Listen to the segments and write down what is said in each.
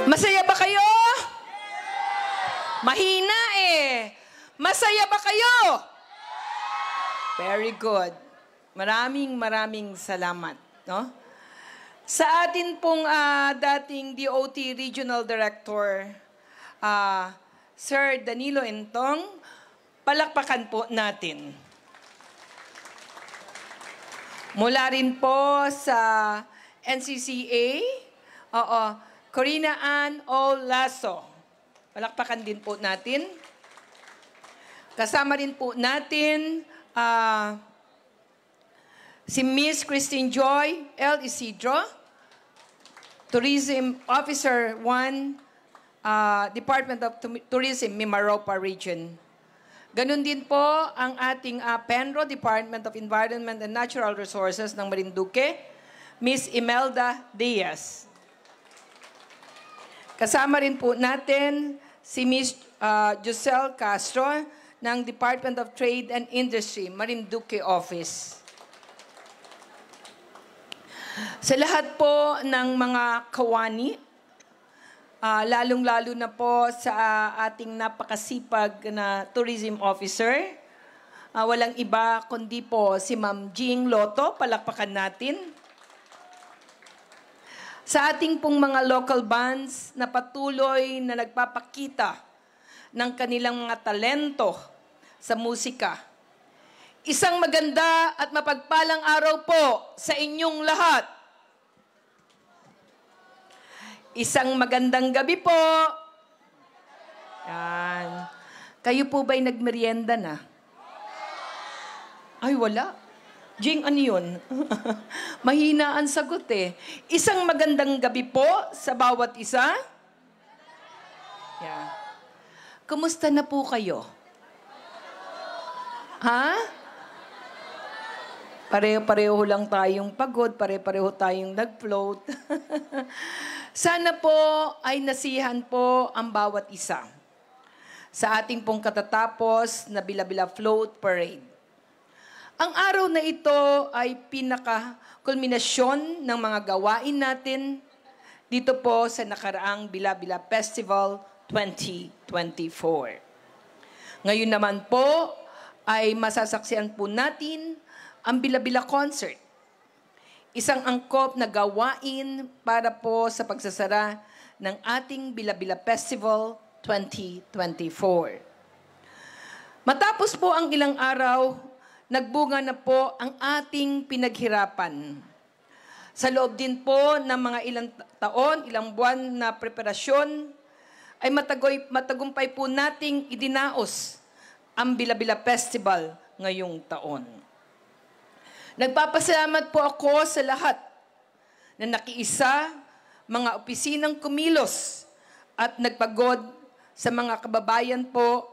Masaya ba kayo? Mahina eh. Masaya ba kayo? Very good. Maraming salamat. No? Sa atin pong dating DOT Regional Director, Sir Danilo Entong, palakpakan po natin. Mula rin po sa NCCA, Corina Ann Olaso. Palakpakan din po natin. Kasama rin po natin si Miss Christine Joy L. Isidro, Tourism Officer 1, Department of Tourism, Mimaropa Region. Ganun din po ang ating PENRO, Department of Environment and Natural Resources ng Marinduque, Miss Imelda Diaz. Kasama rin po natin si Miss Joselle Castro ng Department of Trade and Industry, Marinduque Office. Sa lahat po ng mga kawani, lalong-lalo na po sa ating napakasipag na tourism officer, walang iba kundi po si Ma'am Jing Loto, palakpakan natin. Sa ating pong mga local bands na patuloy na nagpapakita ng kanilang mga talento sa musika. Isang maganda at mapagpalang araw po sa inyong lahat. Isang magandang gabi po. Yan. Kayo po ba'y nagmerienda na? Ay, wala. Jing, ano yun? Mahina ang sagot eh. Isang magandang gabi po sa bawat isa. Yeah. Kumusta na po kayo? Ha? Pareho-pareho lang tayong pagod, pareho-pareho tayong nag-float. Sana po ay nasiyahan po ang bawat isa sa ating pong katatapos na Bila-Bila Float Parade. Ang araw na ito ay pinaka-kulminasyon ng mga gawain natin dito po sa nakaraang Bila-Bila Festival 2024. Ngayon naman po ay masasaksihan po natin ang Bila-Bila Concert. Isang angkop na gawain para po sa pagsasara ng ating Bila-Bila Festival 2024. Matapos po ang ilang araw, nagbunga na po ang ating pinaghirapan. Sa loob din po ng mga ilang taon, ilang buwan na preparasyon, ay matagumpay po nating idinaos ang Bila-Bila Festival ngayong taon. Nagpapasalamat po ako sa lahat na nakiisa, mga opisinang kumilos at nagpagod sa mga kababayan po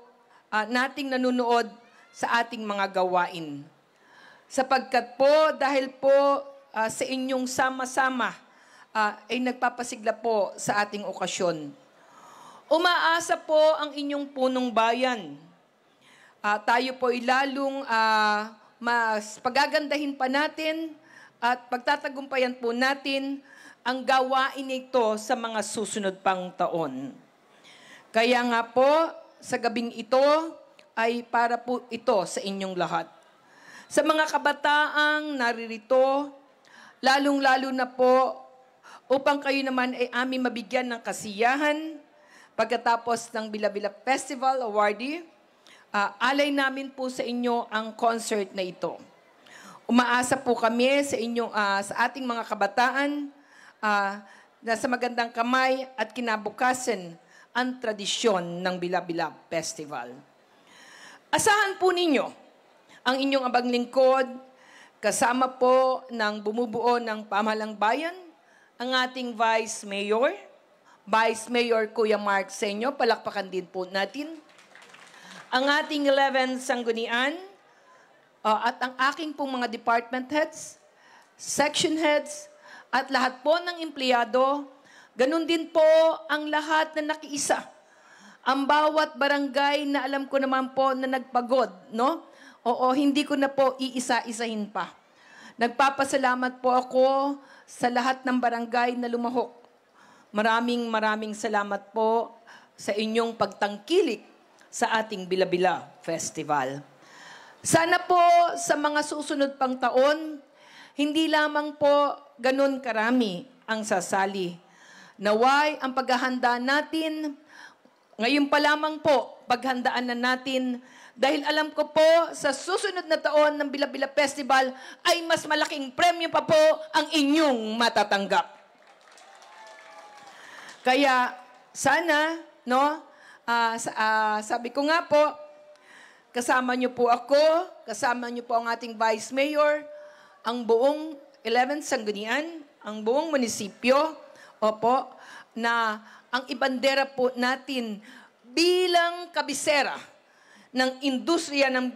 nating nanunood sa ating mga gawain. Sapagkat po, dahil po sa inyong sama-sama, ay nagpapasigla po sa ating okasyon. Umaasa po ang inyong punong bayan. Tayo po ay lalong mas pagagandahin pa natin at pagtatagumpayan po natin ang gawain ito sa mga susunod pang taon. Kaya nga po, sa gabing ito ay para po ito sa inyong lahat. Sa mga kabataang naririto, lalong-lalo na po upang kayo naman ay aming mabigyan ng kasiyahan pagkatapos ng Bila-Bila Festival Awardee, alay namin po sa inyo ang concert na ito. Umaasa po kami sa inyo, sa ating mga kabataan na sa magandang kamay at kinabukasan ang tradisyon ng Bila-Bila Festival. Asahan po ninyo ang inyong abang lingkod kasama po ng bumubuo ng pamahalang bayan, ang ating Vice Mayor Kuya Mark Senyo, palakpakan din po natin. Ang ating 11 sanggunian at ang aking pong mga department heads, section heads, at lahat po ng empleyado, ganun din po ang lahat na nakiisa. Ang bawat barangay na alam ko naman po na nagpagod, no? Oo, hindi ko na po iisa-isahin pa. Nagpapasalamat po ako sa lahat ng barangay na lumahok. maraming salamat po sa inyong pagtangkilik sa ating Bila-Bila Festival. Sana po sa mga susunod pang taon, hindi lamang po ganun karami ang sasali. Naway ang paghahanda natin, ngayon pa lamang po, paghandaan na natin dahil alam ko po sa susunod na taon ng Bila-Bila Festival ay mas malaking premyo pa po ang inyong matatanggap. Kaya sana, no, sabi ko nga po, kasama niyo po ako, kasama niyo po ang ating Vice Mayor, ang buong 11th Sanggunian, ang buong munisipyo, opo, na ang ibandera po natin bilang kabisera ng industriya ng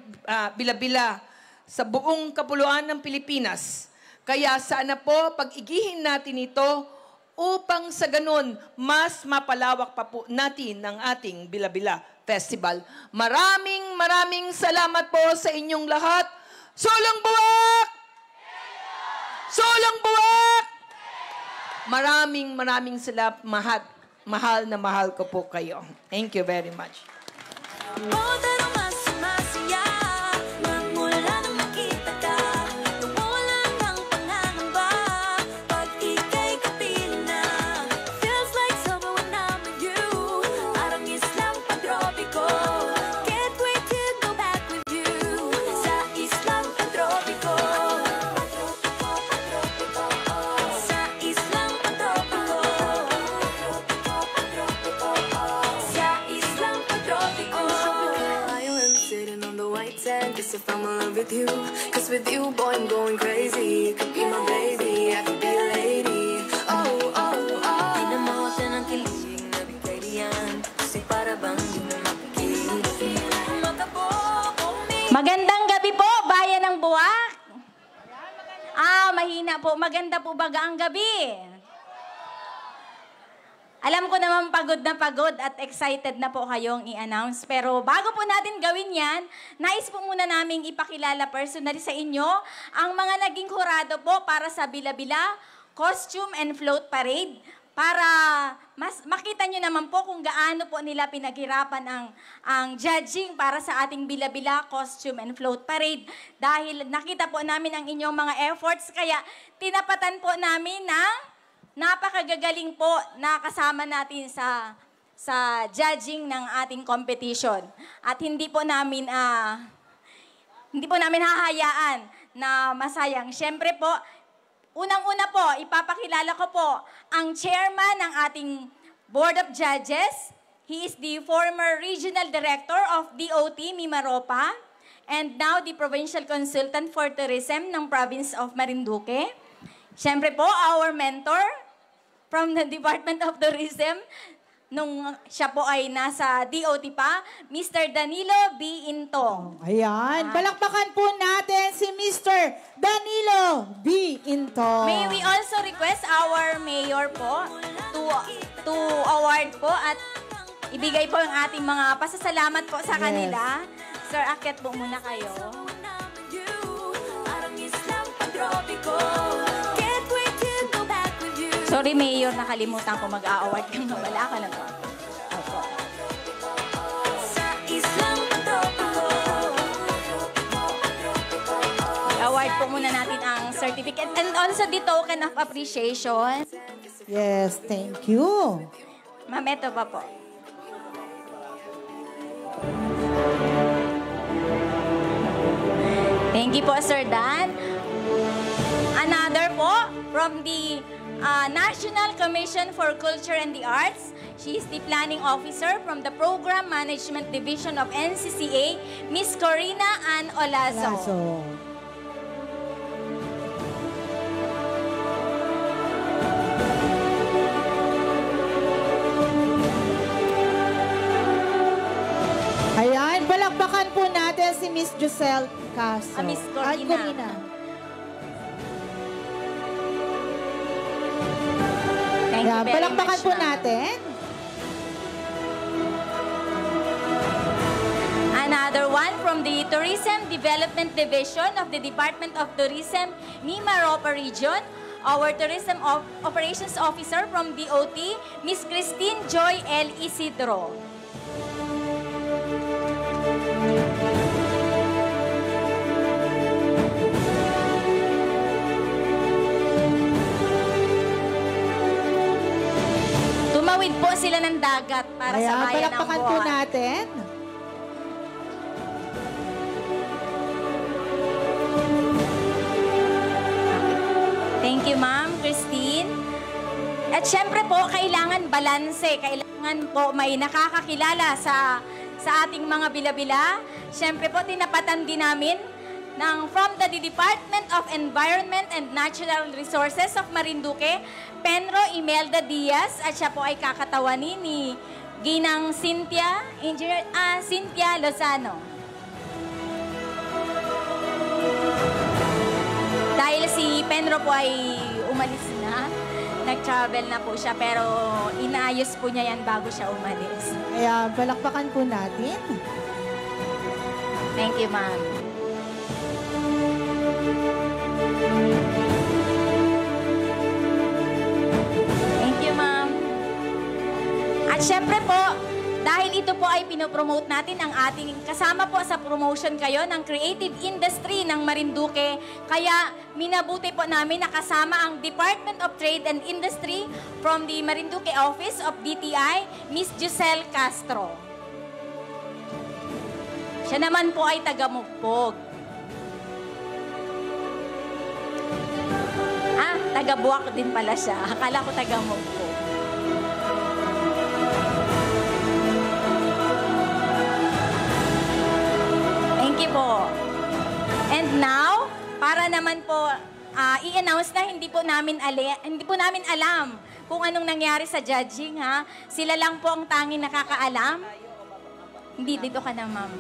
Bila-Bila sa buong kapuluan ng Pilipinas. Kaya sana po pag-igihin natin ito upang sa ganun mas mapalawak pa po natin ang ating Bila-Bila Festival. Maraming salamat po sa inyong lahat. Sulong Buwak! Sulong Buwak! Maraming salamat. Mahal na mahal ko po kayo. Thank you very much. If I'm in love with you, cause with you, boy, I'm going crazy. You could be my baby, I could be a lady. Oh, oh, oh. Di na mawatan ang kilig na bigay diyan, kasi para bang di na makikilig. Magandang gabi po, Bayan ng Buwak. Mahina po. Maganda po baga ang gabi? Alam ko naman pagod na pagod at excited na po kayong i-announce. Pero bago po natin gawin yan, nais po muna naming ipakilala personally sa inyo ang mga naging hurado po para sa Bila-Bila Costume and Float Parade. Para mas makita nyo naman po kung gaano po nila pinaghirapan ang judging para sa ating Bila-Bila Costume and Float Parade. Dahil nakita po namin ang inyong mga efforts, kaya tinapatan po namin ng napakagagaling po na kasama natin sa judging ng ating competition. At hindi po namin hahayaan na masayang. Siyempre po, unang-una po, ipapakilala ko po ang chairman ng ating Board of Judges. He is the former Regional Director of DOT Mimaropa and now the Provincial Consultant for Tourism ng Province of Marinduque. Siyempre po, our mentor from the Department of Tourism, nung siya po ay nasa DOT pa, Mr. Danilo B. Intong. Ayan, palakpakan po natin si Mr. Danilo B. Intong. May we also request our mayor po to award po at ibigay po ang ating mga pasasalamat po sa kanila. Sir, akyat po muna kayo. Sorry, Mayor, nakalimutan ko mag-a-award kang wala ka lang po. Opo. Award po muna natin ang certificate and also the token of appreciation. Yes, thank you. Ma'am, ito pa po. Thank you po, Sir Dan. Another po from the National Commission for Culture and the Arts. She is the Planning Officer from the Program Management Division of NCCA, Miss Corina Ann Olazo. Ayan, palakpakan po natin si Miss Giselle Caso. Miss Corina. Thank you very palakpakan much, po natin. Another one from the Tourism Development Division of the Department of Tourism, Mimaropa Region, our Tourism Operations Officer from DOT, Miss Christine Joy L. Isidro. Tumawid po sila ng dagat para sa bayan ng palakpakan po Bohol. natin. Thank you, Ma'am Christine. At syempre po, kailangan balanse. Kailangan po may nakakakilala sa ating mga bila-bila. Syempre po, tinapatan din namin from the Department of Environment and Natural Resources of Marinduque, Penro Imelda Diaz, at siya po ay kakatawanin ni Ginang Cynthia, Cynthia Lozano. Dahil si Penro po ay umalis na, nag-travel na po siya, pero inaayos po niya yan bago siya umalis. Kaya palakpakan po natin. Thank you, ma'am. Thank you, ma'am. At syempre po, dahil ito po ay pinopromote natin ang ating kasama po sa promotion kayo ng creative industry ng Marinduque. Kaya minabuti po namin na kasama ang Department of Trade and Industry from the Marinduque Office of DTI, Miss Giselle Castro. Siya naman po ay taga-Mugpog. Taga-Buwak din pala siya. Akala ko taga-Mugpog. Po. And now, para naman po i-announce na hindi po namin alam kung anong nangyari sa judging, ha. Sila lang po ang tanging nakakaalam. Hindi, dito ka na, ma'am.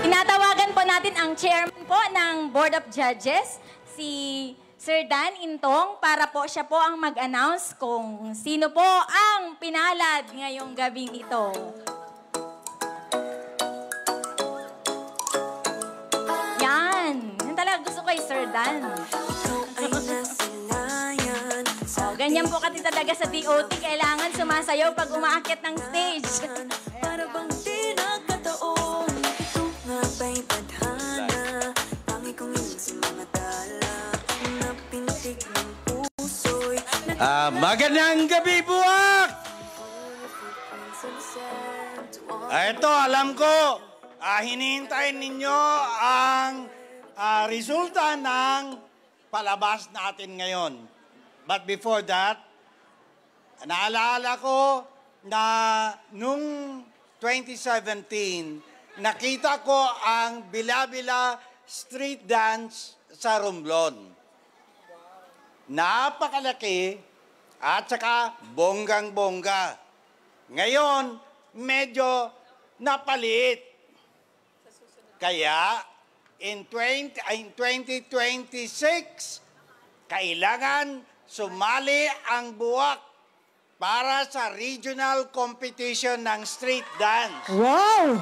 Tinatawagan po natin ang chairman po ng Board of Judges, si Sir Dan Intong, para po siya po ang mag-announce kung sino po ang pinalad ngayong gabing ito. Kay Sir Dan. Ganyan po kasi talaga sa DOT. Kailangan sumasayaw pag umaakyat ng stage. Para bang di nagkataon, ito nga ba'y tadhana? Tangi kong yun sa mga tala, napintig ng puso'y magandang gabi, Buwak! Ito, alam ko, hinihintay ninyo ang resulta ng palabas natin ngayon. But before that, naalala ko na nung 2017, nakita ko ang Bila-Bila Street Dance sa Romblon. Napakalaki at saka bonggang-bongga. Ngayon, medyo napaliit. Kaya, in 2026, kailangan sumali ang Buwak para sa regional competition ng street dance. Wow!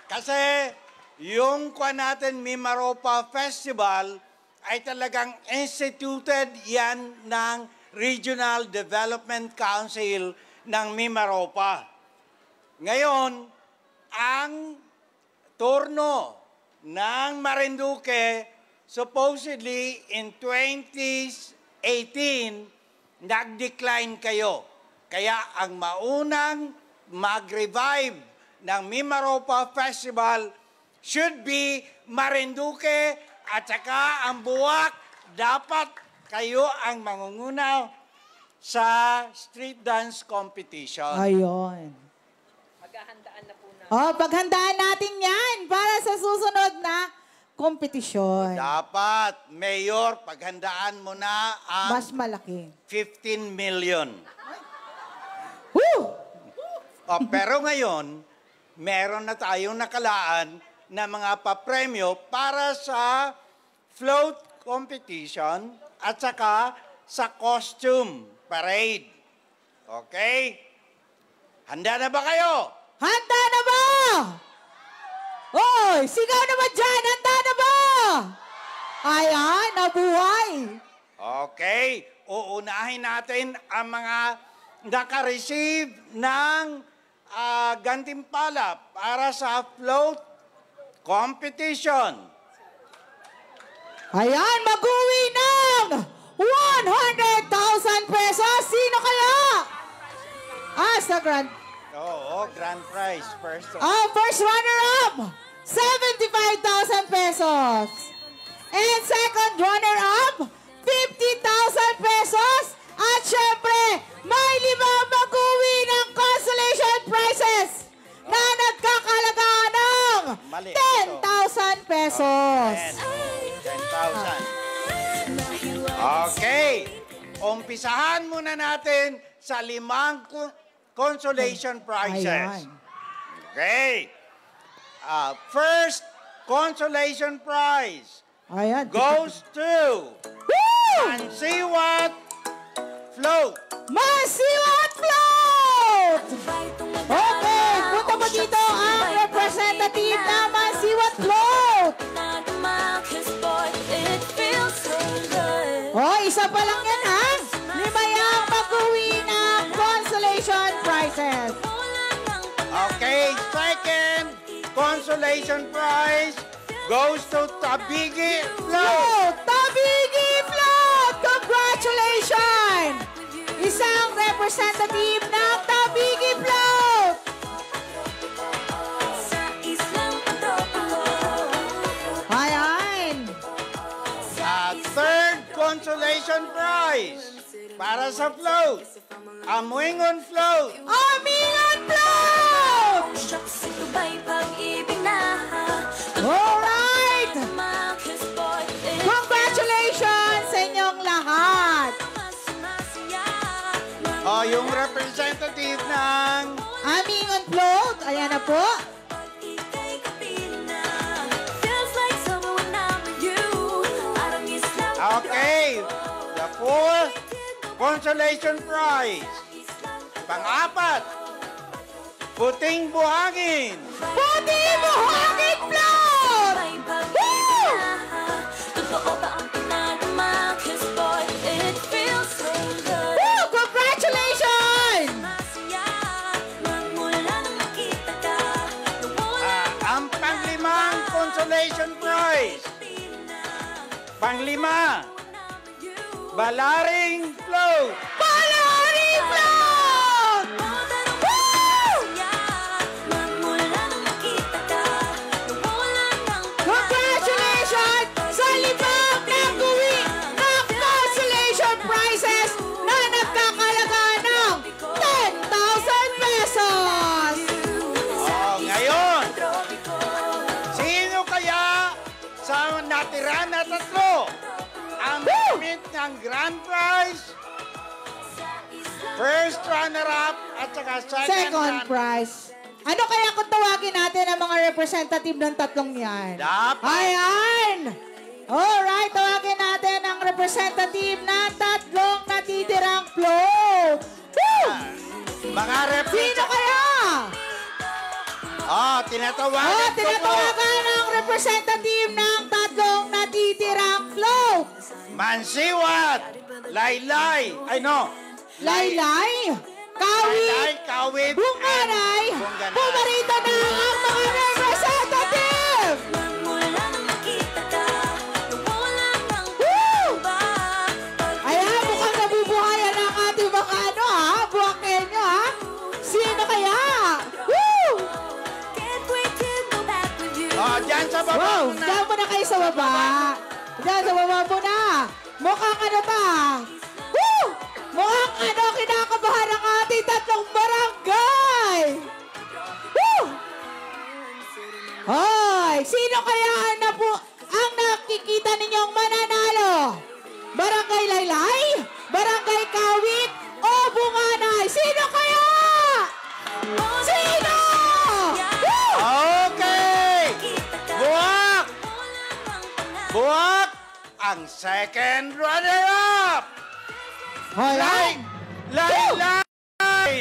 Kasi yung natin Mimaropa Festival ay talagang instituted yan ng Regional Development Council ng Mimaropa. Ngayon, ang turno ng Marinduque, supposedly in 2018, nag-decline kayo. Kaya ang maunang mag-revive ng Mimaropa Festival should be Marinduque at saka ang Buwak. Dapat kayo ang mangunguna sa street dance competition. Ayun. Maghahandaan na po na. Paghandaan natin yan para sa susunod na kompetisyon. Dapat, Mayor, paghandaan mo na ang Mas malaki. 15 million. Woo! Pero ngayon, meron na tayong nakalaan na mga papremyo para sa float competition at saka sa costume parade. Okay? Handa na ba kayo? Handa na ba? Oy, sigaw naman dyan! Handa na ba? Ayan, nabuhay. Okay, uunahin natin ang mga naka-receive ng gantimpala para sa float competition. Ayan, mag-uwi ng 100,000 pesos. Sino kaya? Sa grand... Oo, grand prize. First Runner-up, 75,000 pesos. And second runner-up, 50,000 pesos. At syempre, may 5 mag-uwi ng consolation prizes na nagkakalagaan ng Mali. 10,000 pesos. 10,000. Okay. Umpisahan muna natin sa 5 consolation prizes. Ayan. Okay. First consolation prize Ayan. goes to Woo! Mansiwat Float. Masiwat float! Okay, punta mo dito ang representative na Masiwat float. Oh, isa pa lang yan ha. 5 yung mag-uwi ng consolation prizes. Okay, second consolation prize goes to Tabigi Float. Float! Tabigi float! Congratulations! Isang representative ng Tabigi float. Ayan. Third consolation prize para sa float, Amuingon Float. Amingan float! Alright! Congratulations sa inyong lahat! Yung representative ng Amingan float, ayan na po. okay, the fourth consolation prize. Pang-4, Puting Buhangin. Puti Buhangin float! Woo! Woo! Congratulations! Ang pang-5 consolation prize. Pang-5, Balaring Float. Palari float! Woo! Congratulations sa 5 nag-uwi ng consolation prizes na nagkakalaga ng 10,000 pesos! Ngayon, sino kaya sa natira na 3 ang gamit ng grand prize, first runner-up at saka Second prize. Ano kaya kung tawagin natin ang mga representative ng 3 yan? Dapat. Ayan! Alright, tawagin natin ang representative ng 3 natitirang float. Woo! Mga Sino representative. kaya? Tinatawagan ko po. Tinatawagan ang representative ng 3 natitirang float. Mansiwat, Laylay, Laylay, Kawit, Laylay, Kawit, Bunganay, Bunganay. pumarito na ang mga representative! Woo! Ayan, mukhang nabubuhayan ang ating mga buwakenyo ha? Sino kaya? Woo! Diyan sa baba Wow, muna. diyan muna kayo sa baba. Diyan sa baba muna. Mukhang Woo! Mukhang kinakabahan ang ating 3 barangay. Woo! Hoy, sino kaya ang nakikita ninyong mananalo? Barangay Laylay? Barangay Kawit? O Bunganay? Sino kaya? Sino? Woo! Okay! Buwak ang second runner-up! Hoy, Laylay!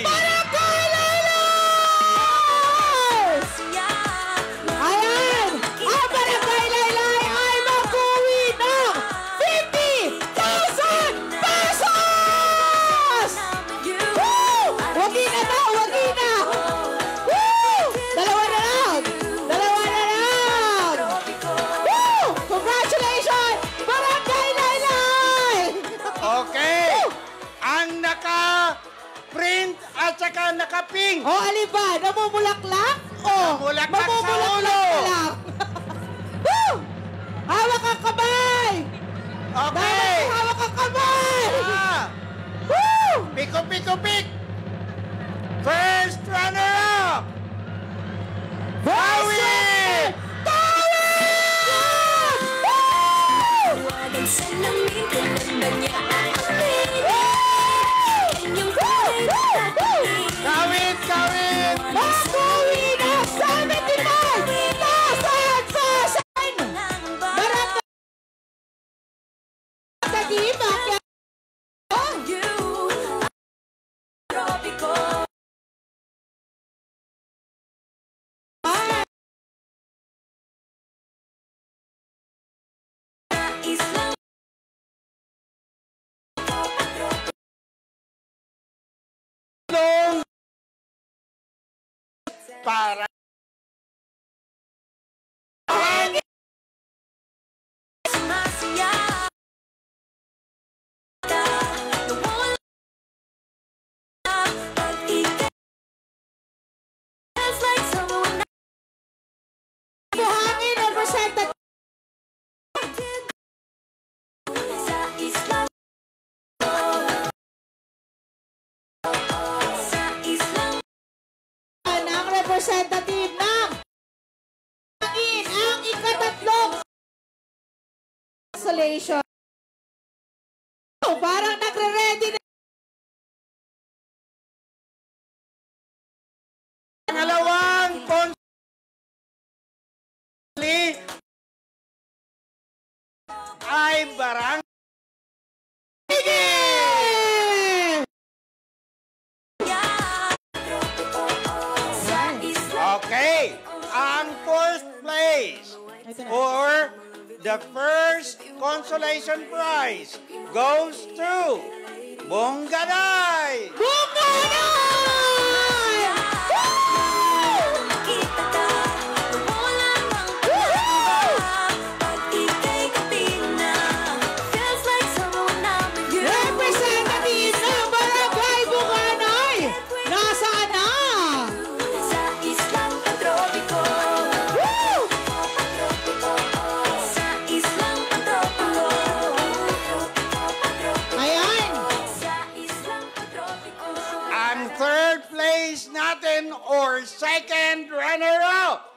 Barangay Laylay! Ayan! Ang Barangay Laylay ay mag-uwi ng print at saka naka-pink. O, alin ba? Namumulaklak? O, Namumulaklak sa mamumulaklak ulo. ka lang. Woo! Hawak ang kamay! Okay. Dapat hawak ang kamay! Ah, Woo! piko, piko, pik. First runner-up. Howie! Huwag ang salamin kung ganda niya ang aking. Inyong kulay na tatingin. Kawit, kawit. Mag-uwi na 75,000 pesos! Marami sa Diva. You, tropiko. Islang Long. Para. sumasaya ka. Nawala pag ikay. Feels like someone Buhangin ang representative. sa islang sa islang Ang representative ng Buhangin ang ikatatlong consolation. Oh, parang nagre-ready na. Pangalawang ay barang. sa islang Okay, ang first place or the first consolation prize goes to Bonggaday! Bunganay! makita ka. Nawala mang pag-iba pag ikay kapiling na. Feels like someone I'm with you. Representative ng Barangay Bunganay! Nasaan na? Sa islang patropiko. Sa islang patropiko. Ayan! Sa islang patropiko. Ang third place natin or second runner-up.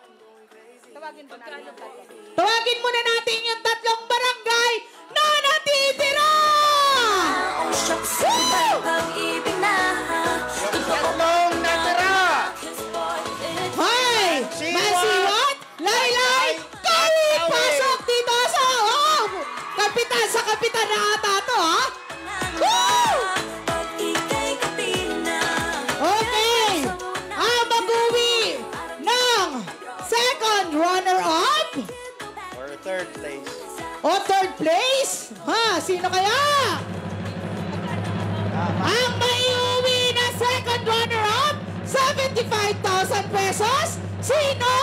Tawagin muna natin yung tatlong barangay na natitira! Ang shock sa ibang ibig na. Tatlong natira. Hoy! Masiwat! Laylay! Kawit! Pasok dito sa kapitan sa kapitan na ata to, ha? Woo! Pag ikay kapiling na. Okay! Ang mag-uwi ng second runner-up Or third place. o third place? Ha? Sino kaya? Ang maiuwi na second runner-up, 75,000 pesos? Sino?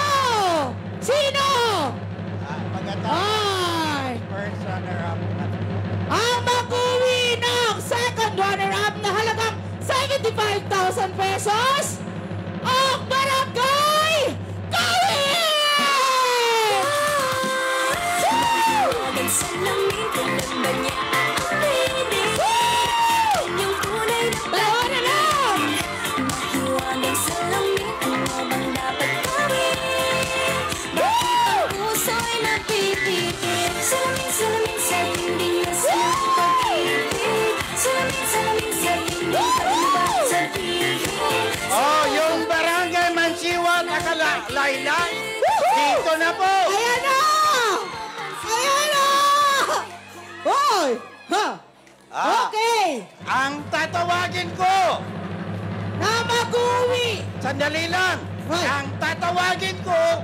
Sino? Maganda. Ay! First runner-up. Ang mag-uwi ng second runner-up na halagang 75,000 pesos? Ang barangay Kawit! Huwag ang salamin kung ganda niya ang piling. Inyong tunay na Dalawa na lang! mahiwag ang salamin. Ano bang dapat gawin? Bakit ang puso'y napipikit? Salamin, salamin sa dingding na sa pag-ibig. Salamin, salamin sa dingding pag-ibig sa tingin. Oh, yung barangay Mansiwat Akalaylay. Dito na po. Ayan na! Ayan na! Hoy! Ha? Ah. Okay! Ang tatawagin ko. Na mag-uwi! Sandali lang. Hoy. Ang tatawagin ko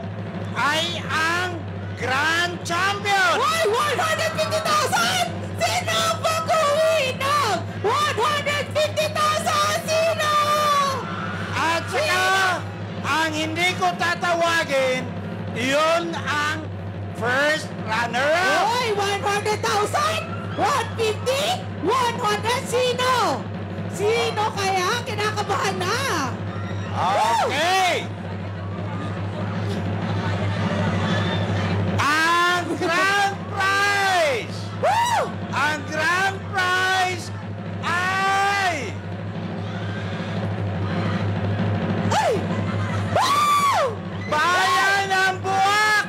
ay ang Grand Champion. Hoy! 150,000! Sino ang mag-uwi ng 150,000? Sino? At saka, ang hindi ko tatawagin, yun ang first runner-up. Hoy! 100,000? 150? 100? Sino? Sino kaya? Kinakabahan na. Okay! Ang grand prize! Woo! Ang grand prize ay... Ay! Woo! Bayan ng Buwak!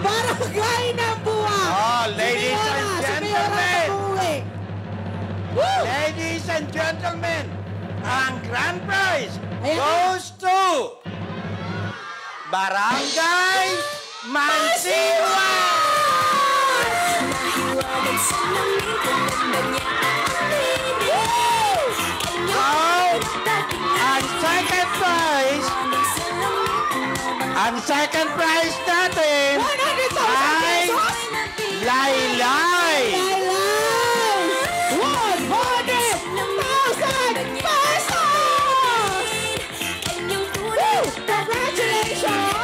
Barangay ng Buwak! Oh, ladies and gentlemen! Woo! Ladies and gentlemen, ang grand prize Ayan. goes to Barangay Mansiwa! Ang second prize natin 100,000 ay pesos! Laylay! Laylay! 100,000 pesos! Woo! Congratulations!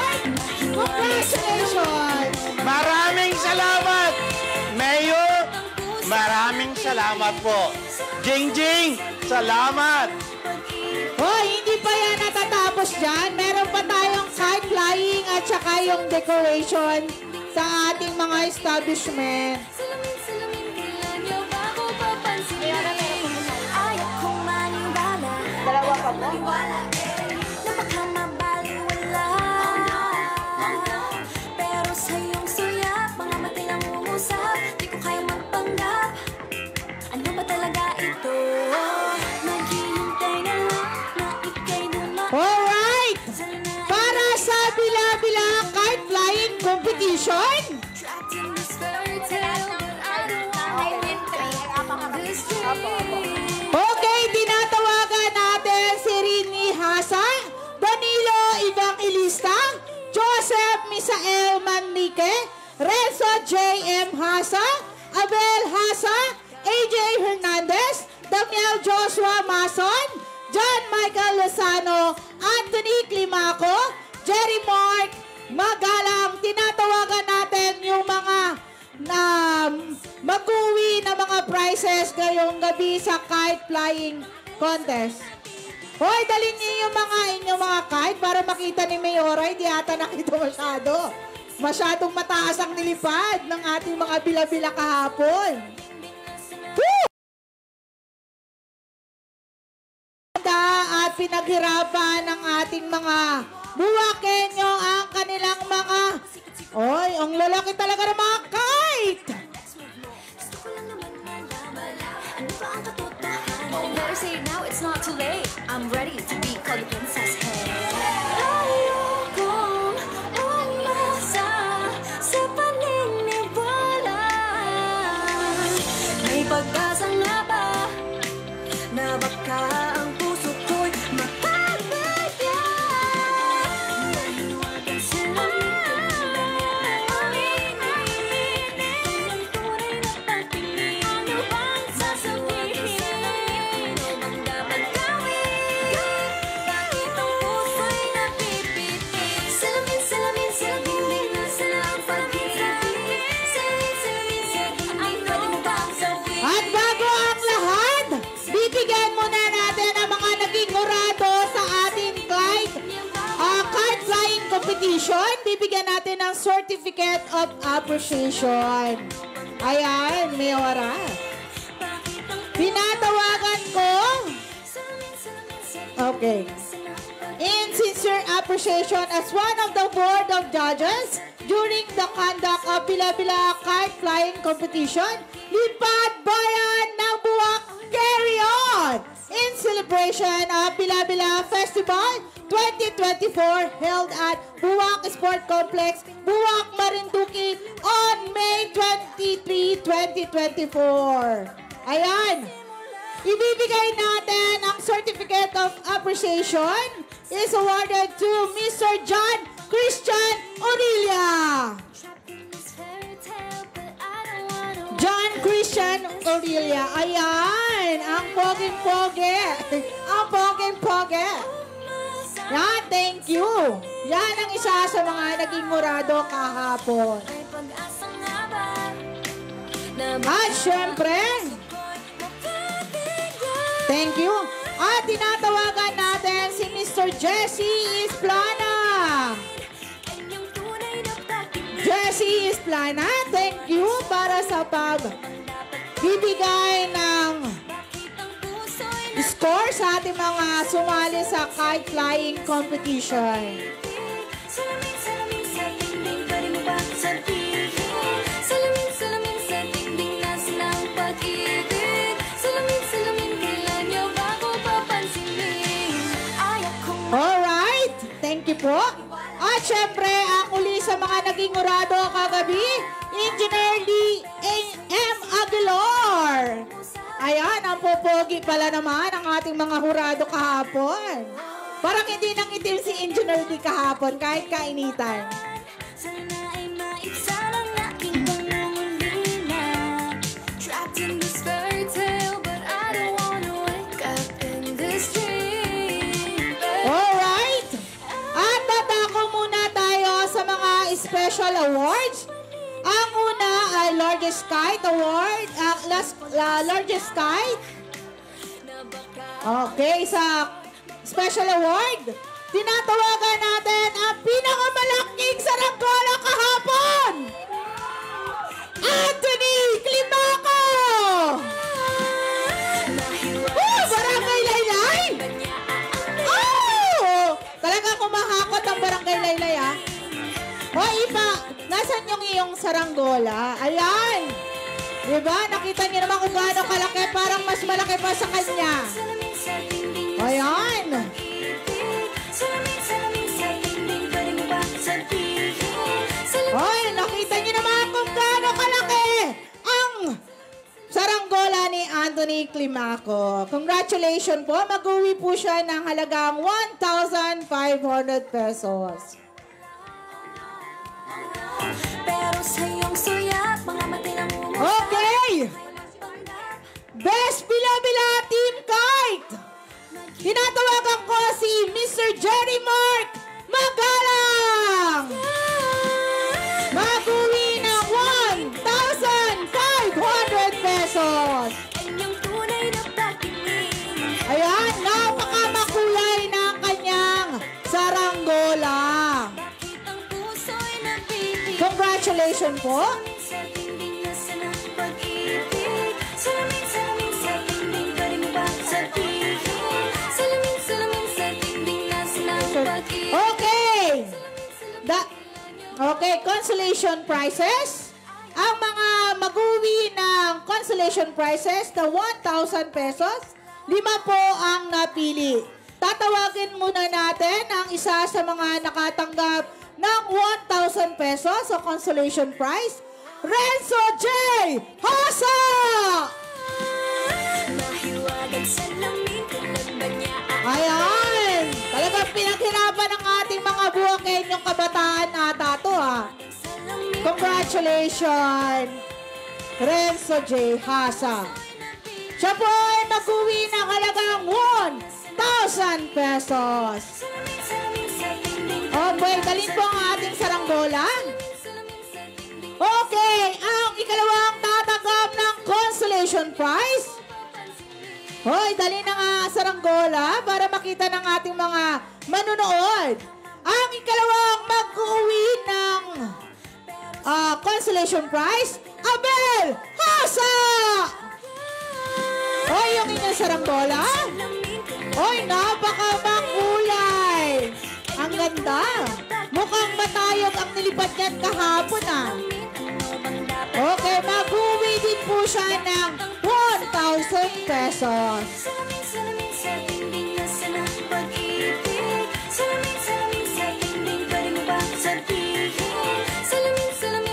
Congratulations! Maraming salamat, Mayor! Maraming salamat po. Jingjing, salamat! Hoy, hindi pa yan natatapos dyan. Meron pa tayong kite flying at saka yung decoration sa ating mga establishment. Dalawa pa po. Pero sa iyong suya, mga matay lang umusap, di ko kaya magpanggap. Ano ba talaga ito? Naghihintay na lang na ika'y dumaan. Alright! Para sa Bila-Bila Kite Flying Competition, Trapped in this fairy tale, but I don't want this dream. okay, tinatawagan natin si Rini Hasa, Danilo Evangelista, Joseph Misael Manrique, Renzo J.M. Hasa, Abel Hasa, AJ Hernandez, Damiel Joshua Mason, John Michael Lozano, Anthony Climaco, Jerry Mark Magalang. Tinatawagan natin yung mga mag-uwi na mga prizes ngayong gabi sa kite flying contest. Hoy, dalhin niyo yung inyong mga kite para makita ni Mayora. Hindi ata nakita masyado. Masyadong mataas ang nilipad ng ating mga bila-bila kahapon. Woo! At pinaghirapan ng ating mga buwakenyo ang kanilang mga... Oy, ang lalaki talaga ng mga kite! Better say it now, it's not too late. I'm ready to be called a princess. Ayokong umasa sa paniniwala. May pag-asa nga ba na baka ang puso ko'y makabaya? Nahiwagan sila At bago ang lahat, bibigyan muna natin ang mga naging jurado sa ating kite flying competition. Bibigyan natin ng Certificate of Appreciation. Ayan, Mayora. Pinatawagan ko. Okay. In sincere appreciation as one of the board of judges during the conduct of Bila-Bila Kite Flying Competition, Lipad Bayan ng Buwak, carry on! In celebration of Bila-Bila Festival 2024 held at Buwak Sport Complex, Buwak, Marinduque on May 23, 2024. Ayan! Ibibigay natin ang Certificate of Appreciation is awarded to Mr. John Christian Aurelia. John Christian Aurelia. Ayan, ang poging-poge. Ang poging-poge. Yan, thank you. Yan ang isa sa mga naging murado kahapon. At syempre, tinatawagan natin si Mr. Jesse Isplana. Jesse Isplana, thank you para sa pagbibigay ng score sa ating mga sumali sa kite flying competition. Salamin sa dingding, pwede mo ba sabihin? Salamin sa dingding, nasa na ang pag-ibig. Salamin, kailan niyo ba ako papansinin? Ayaw kong Alright, thank you po. At syempre, ang uli sa mga naging urado kagabi, Engineer Lee M. Aguilar. Ayan, ang popogi pala naman ang ating mga hurado kahapon. Parang hindi nang itim si Engineer Lee kahapon kahit kainitan. sana ay maisalang aking pangungulina. Trapped in this fairy tale, but I don't wanna wake up in this dream. Alright, at tatako muna tayo sa mga special awards. Ang una ay Largest Kite Award, Largest Kite. Okay, sa special award, tinatawagan natin ang pinakamalaking saranggola kahapon, Anthony Climaco! Barangay Laylay! Oh! Talagang kumahakot ang Barangay Laylay, ah. O, iba, nasan yung iyong saranggola? Ayan! Diba? Nakita niyo naman kung gaano kalaki, parang mas malaki pa sa kanya. Salamin sa dingding, Ayan! salamin sa dingding, pwede mo ba sabihin? Hoy, nakita niyo naman kung gaano kalaki ang saranggola ni Anthony Climaco. Congratulations po. Mag-uwi po siya ng halagang 1,500 pesos. Pero sa iyong suyak, mga mati lang Okay! Best Bila-Bila Team Kite! Tinatawagan ko si Mr. Jerry Mark Magalang! Mag-uwi ng 1,500 pesos! Inyong tunay na pagtingin. Ayan, napakamakulay ng kanyang saranggola. Bakit ang puso'y nabibig? Congratulations po! Sa dingding, nasa na ang pag-ibig? Salamin sa dingding, pwede mo ba sabihin? Salamin sa dingding, nasa na ang pag-ibig? Okay! Okay, consolation prizes. Ang mga mag-uwi ng consolation prizes na 1,000 pesos, 5 po ang napili. Tatawagin muna natin ang isa sa mga nakatanggap ng 1,000 pesos sa consolation prize, Renzo J. Hasa! Mahiwagang salamin, tulad ba niya? Ayan! Talagang pinaghirapan ng ating mga buwakin yung kabataan ata to, ha? Salamin, Congratulations, Renzo J. Hasa. Siya po ay mag-uwi ng halagang 1,000 pesos. salamin sa dingding, Okay, dalhin po ang ating saranggola. salamin sa dingding. Okay, ang ikalawang tatanggap ng consolation prize. Hoy, dalhin ang saranggola para makita ng ating mga manunood. Ang ikalawang mag-uwi ng consolation prize, Abel Hasa! Hoy, yung inyong saranggola. Hoy, napakamakulay. Ang ganda. Mukhang matayog ang nilipad niyan kahapon, ah. Okay, mag-uwi din po siya ng 1,000 pesos. Salamin sa dingding, nasa na ang pag-ibig? Salamin sa dingding, pwede mo ba sabihin? Salamin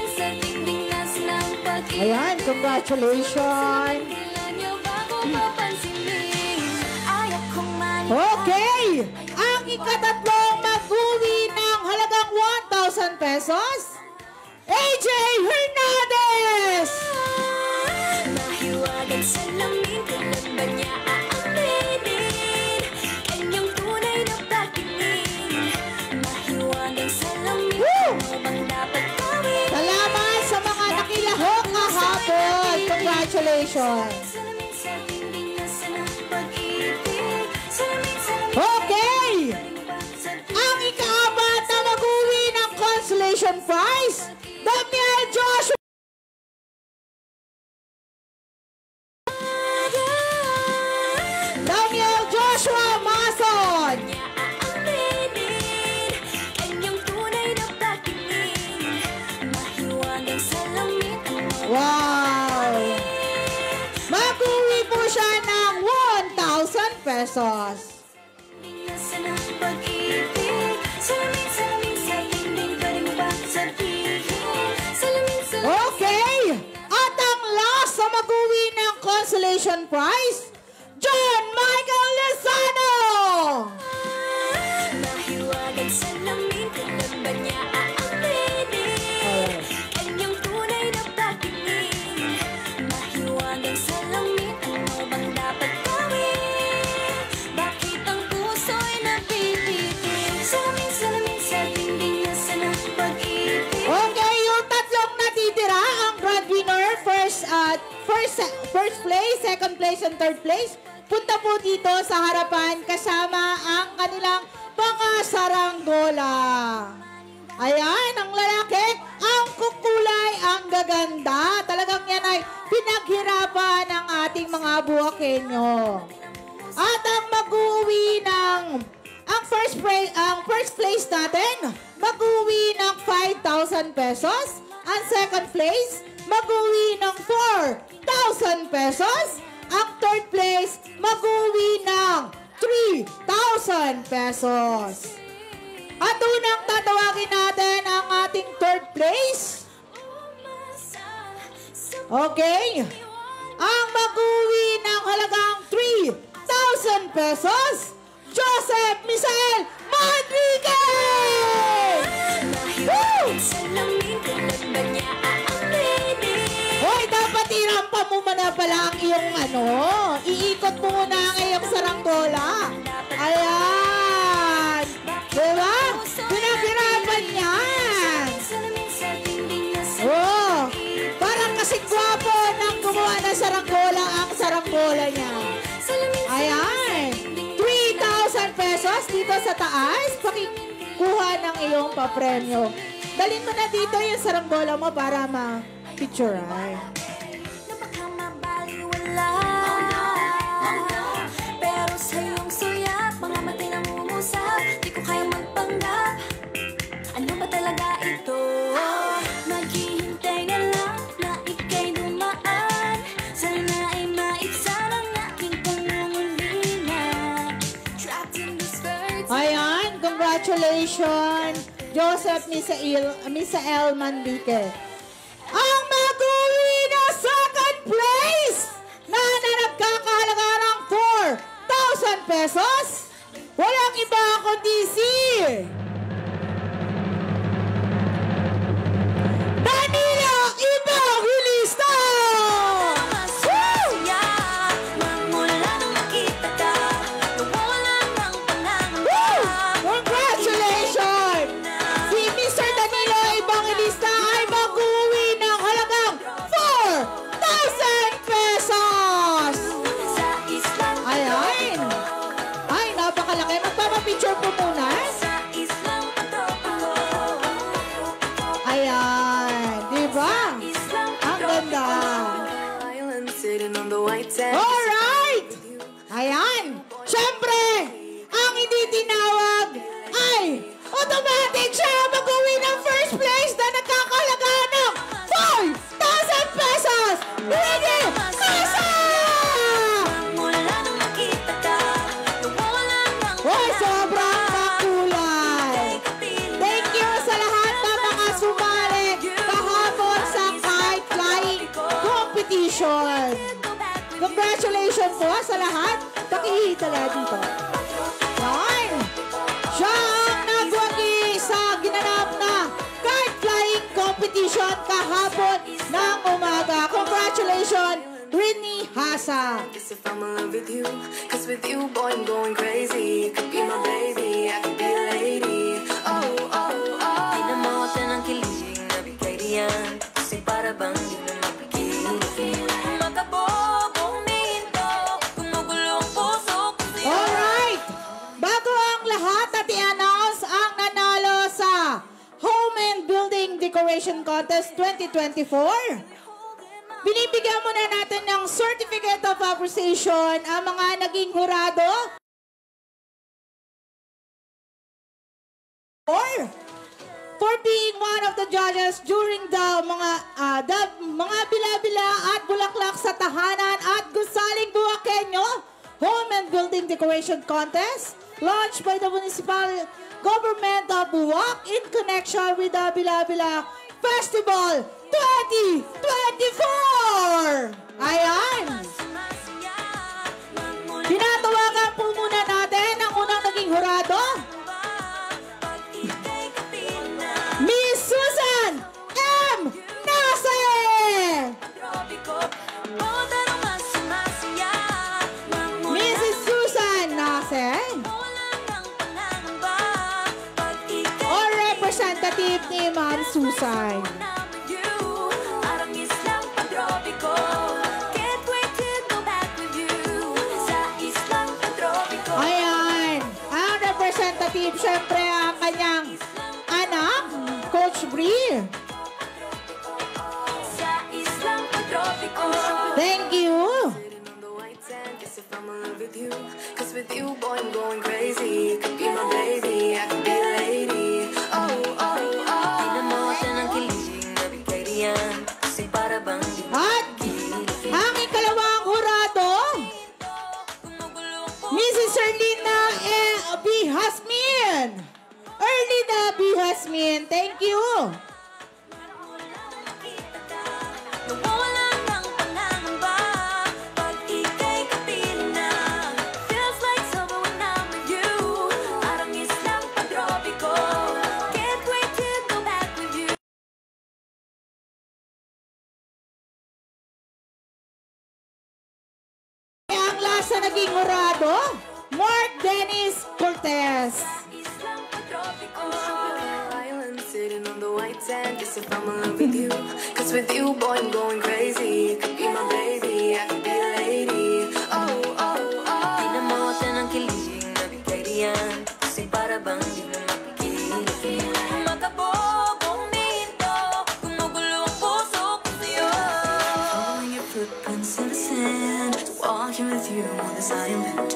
sa dingding, nasa na ang pag-ibig? Ayan, congratulations. Kailan niyo ba ako papansinin? Ayaw kong maliwan. Okay, ang ikatatlong mag-uwi ng halagang 1,000 pesos, AJ Hernandez! Mahiwagang salamin, tulad ba niya aaminin? Inyong tunay na pagtingin. Mahiwagang salamin, Woo! ano bang dapat gawin? Salamat sa mga nakilahok kahapon. Congratulations. Salamin sa dingding, nasa na ang pag-ibig? Salamin pesos. Okay! At ang last na mag-uwi ng consolation prize, John Michael Lozano! Mahiwagang salamin, kailan ba niya aaminin? Kanyang tunay na pagtingin. Mahiwagang salamin, ano bang dapat gawin? Bakit ang puso'y napipitin? Salamin, salamin sa dingding, nasa ng pag-ibig. Okay, yung tatlong natitira, ang grand winner, first place, second place, and third place, punta po dito sa harapan kasama ang kanilang mga saranggola. Ayan, ang lalaki, ang kukulay, ang gaganda. Talagang yan ay pinaghirapan ng ating mga buwakenyo. At ang mag-uwi ng, ang first place natin, mag-uwi ng 5,000 pesos. Ang second place, mag-uwi ng 4,000 pesos. Ang third place, mag-uwi ng 3,000 pesos. At unang tatawagin natin ang ating third place. Okay. Ang mag-uwi ng halagang 3,000 pesos, Joseph Misael Manriquez! Woo! Hoy, dapat irampa mo na pala ang iyong iikot mo muna ang iyong saranggola. Ayan. Diba? Pinaghirapan yan. Oh, parang kasing gwapo nang gumawa ng saranggola ang saranggola niya. Ayan. 3,000 pesos dito sa taas. Pakikuha ng iyong papremyo. Dalhin mo na dito yung saranggola mo para ma-picture. Pero sa iyong suyak, mga matay na mumusap, di ko kaya magpanggap. Ano ba talaga ito? Maghihintay na lang na ika'y dumaan. Sana ay maibsan ang aking pangungulina. Trapped in this world. Ayan, congratulations, Joseph Misael Manriquez. Ang mag-uwi na second place na nagkakahalaga ng 4,000 pesos, walang iba kundi si Danilo Evangelista! Woo! Woo! Congratulations! Si Mr. Danilo Evangelista ay mag-uwi ng halagang 4,000 pesos! Ayan! Ay, napakalaki. Magpapapicture po muna. Ayan. Diba? Ang ganda. Sitting on the white sand. Alright! Ayan! Siyempre, ang hindi tinawag ay automatic siya mag-uwi ng first place na nagkakalaga ng 4,000 pesos! Ready? Kasa! Hoy, sobrang makulay! Thank you sa lahat ng mga sumali kahapon sa kite flying competition. Congratulations po sa lahat. Pakihitala dito. Yan. Siya ang nagwagi sa ginanap na kite flying competition kahapon ng umaga. Congratulations, Rini Hasa. Guess if I'm in love with you, cause with you, boy, I'm going crazy. You could be my baby, I could be a lady. Oh, oh, oh. Pinamotan ng kilig na bigay diyan, kasi para bang di na mapigil. Makabogong minto, gumugulo ang puso ko sa'yo. Alright! Bago ang lahat at i-announce ang nanalo sa Home and Building Decoration Contest 2024, binibigyan muna natin ng Certificate of Appreciation ang mga naging hurado for being one of the judges during the mga bila-bila at bulaklak sa tahanan at gusaling buwakenyo Home and Building Decoration Contest launched by the Municipal Government of Buwak in connection with the Bila-Bila Festival 2024! Ayan! Tinatawagan po muna natin ang unang naging hurado. Miss Susan M. Nase! Mrs. Susan Nase? Or representative ni Ma'am Susan? Ayan. Ang representative, syempre, ang kanyang anak, Coach Bree. Thank you. Cause with you, boy, I'm going crazy. You could be my baby, I could be a lady. Oh, oh, oh. Pinamotan ang kilig na bigay diyan. Kasi para bang At ang ikalawang hurado, Mrs. Erlina B. Hasmin. Erlina B. Hasmin, thank you. Ang last na naging hurado, Mark Dennis Cortez. Island sitting on the white sand, guess if I'm in love with you. Cause with you, boy, I'm going crazy. You could be my baby, I could be a lady. Oh, oh, oh. Pinamotan ang kilig na bigay diyan. Kasi para bang di mo mapigil. Makabog, huminto, gumugulo ang puso ko sa'yo. Following your footprints in the sand, walking with you on this island.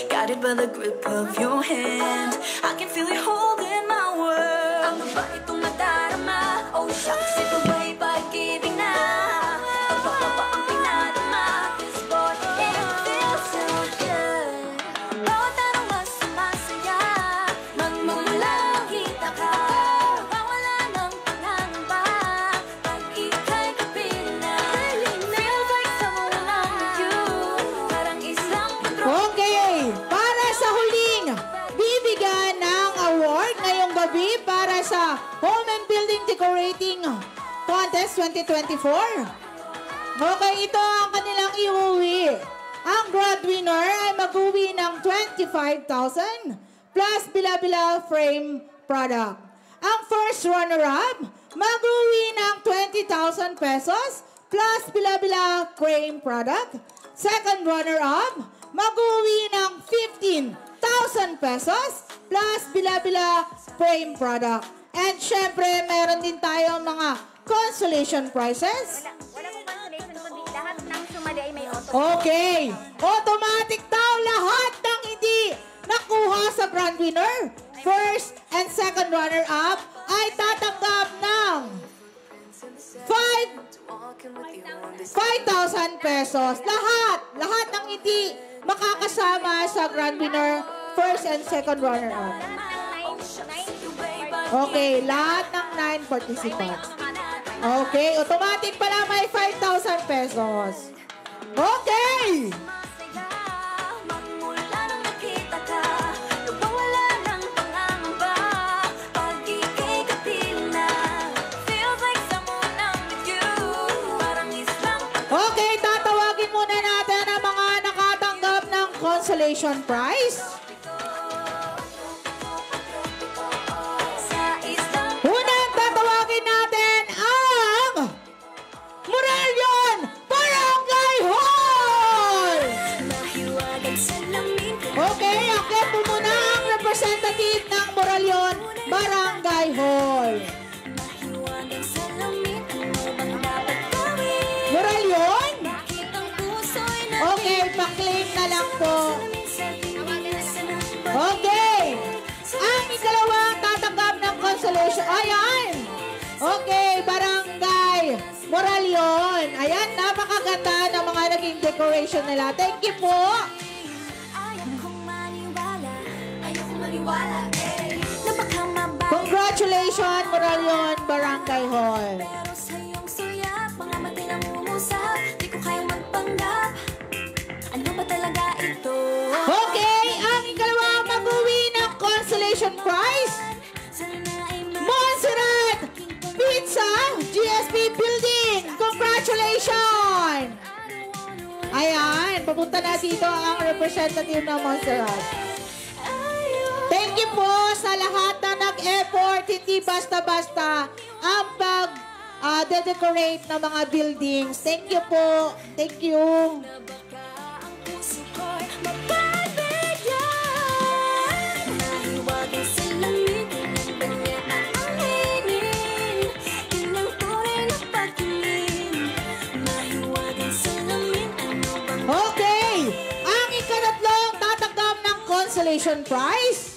Guided by the grip of your hand, I can feel you holding my world. Ano ba itong nadarama? Oh shucks, ito ba'y pag-ibig na? Ang baka ba ang pinadama? This boy, it feels so good. Bawat anong mas sumasaya, magmumula kita ka. Mawala ng pangangamba, pag ika'y kapiling na. Feels like someone I'm with you, parang isang Okay, para sa huling bibigyan ng award ngayong gabi para sa Home and Building Decorating Contest 2024. Okay, ito ang kanilang iuwi. Ang grand winner ay mag-uwi ng 25,000 plus Bila-Bila frame product. Ang first runner-up, mag-uwi ng 20,000 pesos plus Bila-Bila frame product. Second runner-up, mag-uwi ng 15,000 pesos plus Bila-Bila frame product. And syempre, meron din tayong mga consolation prizes. Wala pong cancellation, kundi lahat ng sumali ay may auto. Okay. Automatic daw lahat ng hindi nakuha sa grand winner. First and second runner-up ay tatanggap ng 5,000 pesos. Lahat ng hindi makakasama sa grand winner, first and second runner-up. Okay, lahat ng 9 participants. Okay, automatic pala may 5,000 pesos. Okay! Okay, tatawagin muna natin ang mga nakatanggap ng consolation prize. Unang tatawagin natin ang Moralion Barangay Hall! Okay, akit po muna ang representative ng Moralion Barangay Hall. Moralion? Okay, pa-claim na lang po. Okay. Ang ikalawang tatanggap ng consolation. Ayan. Okay, Barangay Moralion. Ayan, napakaganda ng mga naging decoration nila. Thank you po. maniwala, eh, na baka mabalik. Congratulations, Moralion Barangay Hall. Pero sa iyong suyak, mga matay na umusap, di ko kayang magpanggap. Ano ba talaga ito? Okay, ang ikalawa mag-uwi ng consolation prize. Sana ay Montserrat Pizza, GSP Building. Congratulations! Ayan, papunta na dito ang representative ng Montserrat. Thank you po sa lahat na nag-effort. Hindi basta-basta ang pag-decorate ng mga buildings. Thank you po. Thank you. ang puso ko'y mapabigyan. Nahiwagang sa langit, ng banya ang hinin. Yun ang tunay na pagtingin. Nahiwagang sa langit, ano bang Okay, ang ikatatlong tatanggap ng consolation prize,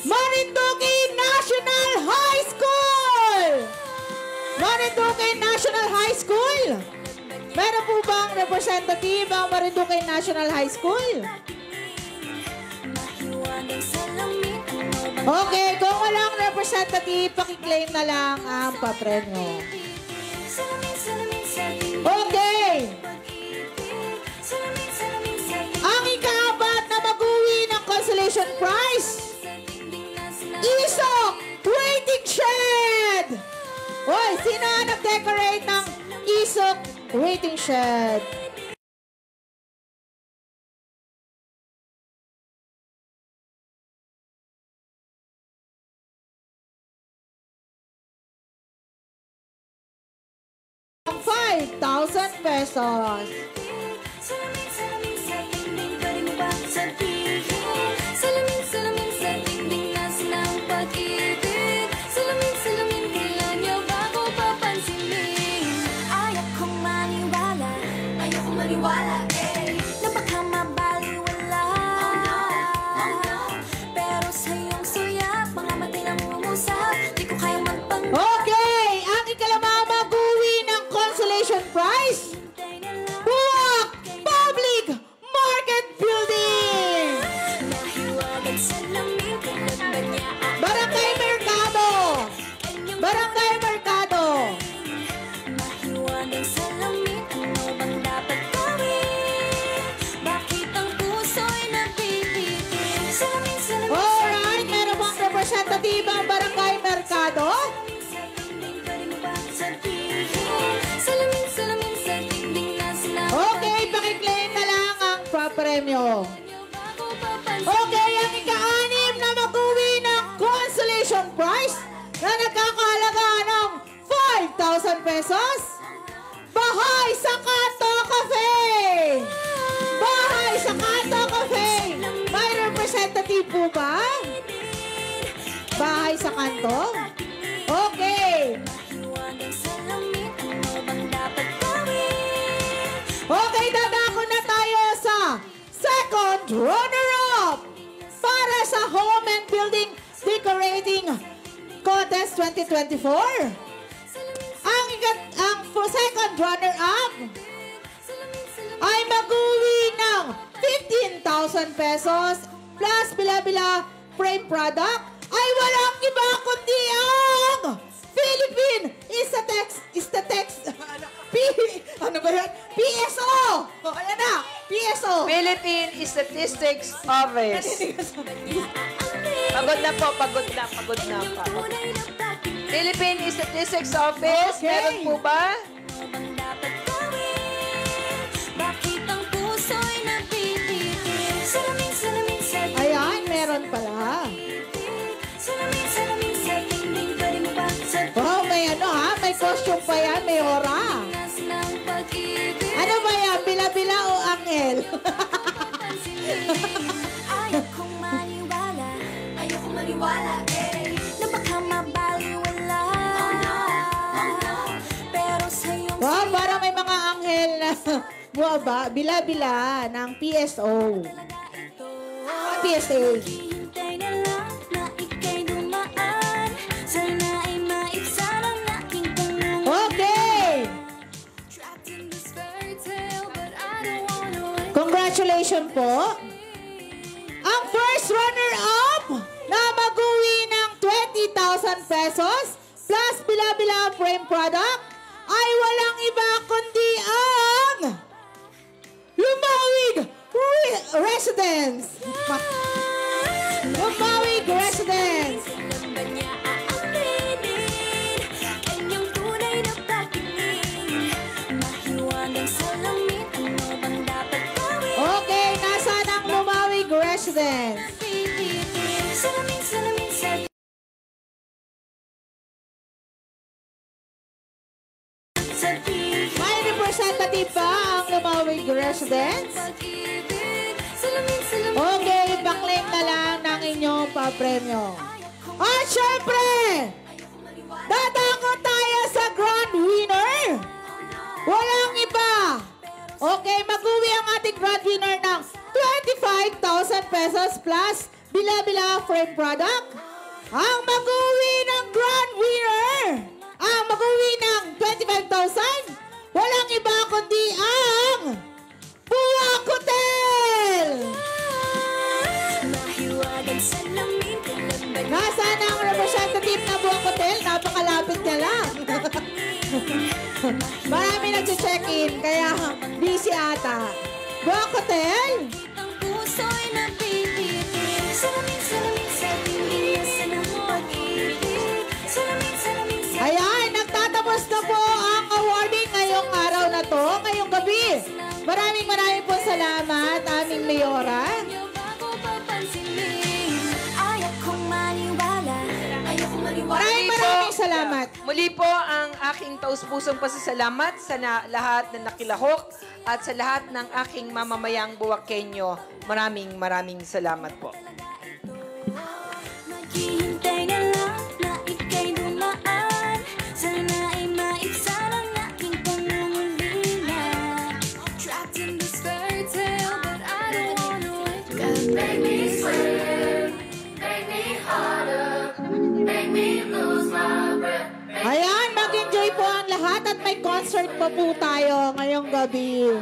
Marinduque National High School! Marinduque National High School! Meron po bang representative ang Marinduque National High School? mahiwagang sa langit, ano bang Okay, kung walang representative, pakiklaim na lang ang papremyo. salamin, salamin sa tingin. Okay! Pag-ibig, salamin, salamin sa tingin. Ang ikaapat na mag-uwi ng consolation prize, Isok Waiting Shed! Hoy, sino ang nag-decorate ng Isok Waiting Shed? Ang 5,000 pesos. Salamin, salamin sa tingin, pwede mo bang sabihin? Salamin, salamin sa tingin, nasan ang pag-ibig? Salamin, salamin, kailan niyo bago papansinin? Ayokong maniwala, eh, na baka mabaliwala. Pero sa iyong suyak, mga matay na umusap, di ko kayang magpanggap. Okay, ang ikalamang mag-uwi ng consolation prize, Buwak Public Market Building! Nahiwagan sa langit, kailan ba niya Barangay Mercado! Barangay Mercado! mahiwagan sa langit, ano bang dapat gawin? Bakit ang puso'y napipitin? Salamin, salamin sa Alright, meron bang representative ang Barangay Mercado? tingin, pwede mo bang sabihin? Salamin, salamin sa tingin, nasan ang Okay, pakiklaim na lang ang papremyo. niyo bago papansin? Okay, ang ika-anim na mag-uwi ng consolation prize na nagkakahalaga ng 5,000 pesos, Bahay sa Kanto Cafe! Bahay sa Kanto Cafe! May representative po ba? Bahay sa Kanto? Okay. Mahiwagan sa langit, ano bang dapat gawin? Okay, dadako na tayo sa second runner-up para sa Home and Building Decorating Contest 2024. Ang second runner-up ay mag-uwi ng 15,000 pesos plus bila-bila frame product ay walang iba kundi ang Philippine ano ba yan? PSO! O, ayan na! PSO! Philippine Statistics Office. Pagod na po, pagod na pa. Tunay na pag-ibig, Philippine Statistics Office, Okay. meron po ba? ano bang dapat gawin? Bakit ang puso'y napipitin? Salamin, salamin sa Ayan, meron pala. salamin, salamin sa tingin, pwede mo bang sabihin? Wow, may ano ha? May costume pa yan, may hora. Nasan ang pag-ibig? Ano ba yan? Bila-bila o angel? Ayokong maniwala, eh, na baka mabaliwala. Pero sa iyong Wow, parang may mga anghel na buwaba, bila-bila ng PSO. PSA. hintay na lang na ika'y dumaan. Sana ay maibsan ang aking tanong. Okay! Trapped in this fairy tale, but I don't wanna wait. Congratulations po. Ang first first runner-up na mag-uwi ng 20,000 pesos plus Bila-Bila frame product ay walang iba kundi ang Lumawig Residence. Lumawig Residence. Okay, nasaan ang Lumawig Residence? May representative ba ang Lumawig Residence? Okay, baklaim na lang ng inyong papremyo. At syempre, dadako tayo sa grand winner. Walang iba. Okay, mag-uwi ang ating grand winner ng 25,000 pesos plus Bila-Bila frame product. Ang mag-uwi ng grand winner, ang mag-uwi ng 25,000, walang iba kundi ang Buwak Hotel! Nasaan ang representative na Buwak Hotel? Napakalapit niya lang. Marami nag-check-in, kaya busy ata. Buwak Hotel? Ayan, nagtatapos na po ang awarding ngayong araw na to, ngayong gabi. Maraming po salamat, aming Mayora. Maraming salamat. Muli po ang aking taus-pusong pasasalamat sa lahat na nakilahok at sa lahat ng aking mamamayang Buwakenyo. Maraming salamat po. Naghihintay na lang na ika'y dumaan. Sana ay maibsan ang aking pangungulila. Trapped in this fairy tale, but I don't wanna wake up. Make me sweat, make me harder, make me lose my breath. Ayan, mag-enjoy po ang lahat at may concert pa po tayo ngayong gabi.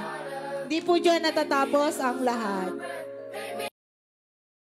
Hindi po dyan natatapos ang lahat.